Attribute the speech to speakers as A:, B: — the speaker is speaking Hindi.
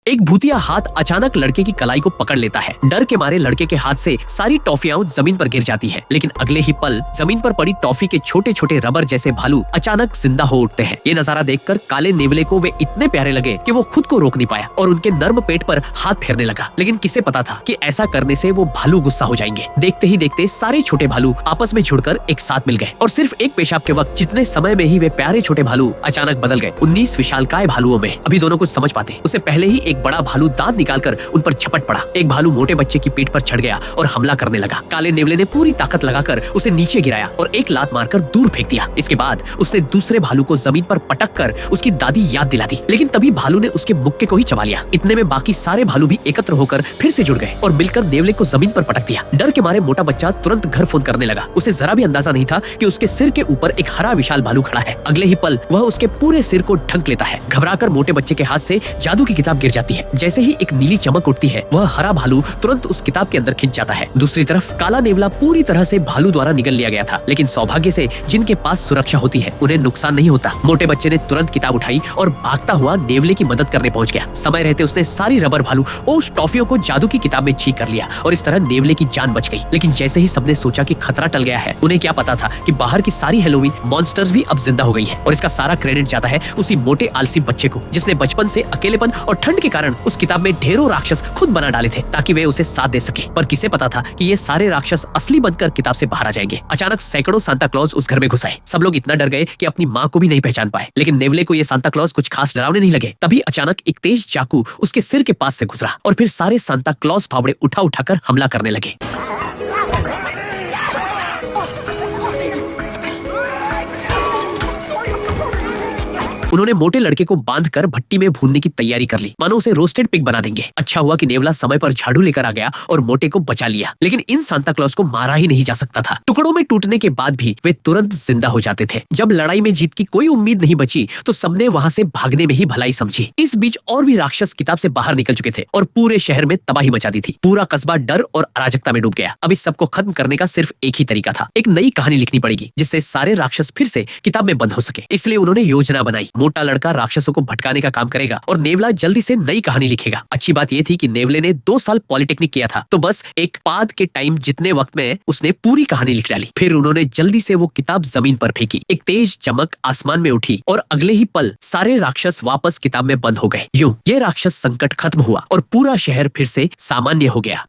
A: एक भूतिया हाथ अचानक लड़के की कलाई को पकड़ लेता है। डर के मारे लड़के के हाथ से सारी टॉफियां जमीन पर गिर जाती है, लेकिन अगले ही पल जमीन पर पड़ी टॉफी के छोटे छोटे रबर जैसे भालू अचानक जिंदा हो उठते हैं। ये नजारा देखकर काले नेवले को वे इतने प्यारे लगे कि वो खुद को रोक नहीं पाया और उनके नर्म पेट पर हाथ फेरने लगा। लेकिन किसे पता था कि ऐसा करने से वो भालू गुस्सा हो जाएंगे। देखते ही देखते सारे छोटे भालू आपस में जुड़कर एक साथ मिल गए और सिर्फ एक पेशाब के वक्त जितने समय में ही वे प्यारे छोटे भालू अचानक बदल गए 19 विशालकाय भालुओं में। अभी दोनों कुछ समझ पाते उससे पहले ही एक बड़ा भालू दांत निकालकर उन पर झपट पड़ा। एक भालू मोटे बच्चे की पीठ पर चढ़ गया और हमला करने लगा। काले नेवले ने पूरी ताकत लगाकर उसे नीचे गिराया और एक लात मारकर दूर फेंक दिया। इसके बाद उसने दूसरे भालू को जमीन पर पटक कर उसकी दादी याद दिला दी, लेकिन तभी भालू ने उसके मुक्के को ही चबा लिया। इतने में बाकी सारे भालू भी एकत्र होकर फिर से जुड़ गए और मिलकर नेवले को जमीन पर पटक दिया। डर के मारे मोटा बच्चा तुरंत घर फोन करने लगा। उसे जरा भी अंदाजा नहीं था कि उसके सिर के ऊपर एक हरा विशाल भालू खड़ा है। अगले ही पल वह उसके पूरे सिर को ढक लेता है। घबराकर मोटे बच्चे के हाथ से जादू की किताब गिर जाती है। जैसे ही एक नीली चमक उठती है, वह हरा भालू तुरंत उस किताब के अंदर खिंच जाता है। दूसरी तरफ काला नेवला पूरी तरह से भालू द्वारा निगल लिया गया था, लेकिन सौभाग्य से जिनके पास सुरक्षा होती है उन्हें नुकसान नहीं होता। मोटे बच्चे ने तुरंत किताब उठाई और भागता हुआ नेवले की मदद करने पहुंच गया। समय रहते उसने सारी रबर भालू और उस टॉफियों को जादू की किताब में छींक कर लिया और इस तरह नेवले की जान बच गई। लेकिन जैसे ही सबने सोचा कि खतरा टल गया है, उन्हें क्या पता था कि बाहर की सारी हेलोवीन मॉन्स्टर्स भी अब जिंदा हो गई है और इसका सारा क्रेडिट जाता है उसी मोटे आलसी बच्चे को, जिसने बचपन से अकेलेपन और ठंड के कारण उस किताब में ढेरों राक्षस खुद बना डाले थे ताकि वे उसे साथ दे सके। पर किसे पता था कि ये सारे राक्षस असली बनकर किताब से बाहर आ जाएंगे। अचानक सैकड़ों सांता क्लॉज उस घर में घुस आए। सब लोग इतना डर गए कि अपनी माँ को भी नहीं पहचान पाए, लेकिन नेवले को ये सांता क्लॉज कुछ खास डरावने नहीं लगे। तभी अचानक एक तेज चाकू उसके सिर के पास से गुजरा और फिर सारे सांता क्लॉज फावड़े उठा उठाकर हमला करने लगे। उन्होंने मोटे लड़के को बांधकर भट्टी में भूनने की तैयारी कर ली, मानो उसे रोस्टेड पिग बना देंगे। अच्छा हुआ कि नेवला समय पर झाड़ू लेकर आ गया और मोटे को बचा लिया, लेकिन इन सांता क्लॉज को मारा ही नहीं जा सकता था। टुकड़ों में टूटने के बाद भी वे तुरंत जिंदा हो जाते थे। जब लड़ाई में जीत की कोई उम्मीद नहीं बची तो सबने वहां से भागने में ही भलाई समझी। इस बीच और भी राक्षस किताब से बाहर निकल चुके थे और पूरे शहर में तबाही मचा दी थी। पूरा कस्बा डर और अराजकता में डूब गया। अब इस सबको खत्म करने का सिर्फ एक ही तरीका था, एक नई कहानी लिखनी पड़ेगी जिससे सारे राक्षस फिर से किताब में बंद हो सके। इसलिए उन्होंने योजना बनाई। मोटा लड़का राक्षसों को भटकाने का काम करेगा और नेवला जल्दी से नई कहानी लिखेगा। अच्छी बात यह थी कि नेवले ने 2 साल पॉलिटेक्निक किया था, तो बस एक पाद के टाइम जितने वक्त में उसने पूरी कहानी लिख डाली। फिर उन्होंने जल्दी से वो किताब जमीन पर फेंकी। एक तेज चमक आसमान में उठी और अगले ही पल सारे राक्षस वापस किताब में बंद हो गए। यूं ये राक्षस संकट खत्म हुआ और पूरा शहर फिर से सामान्य हो गया।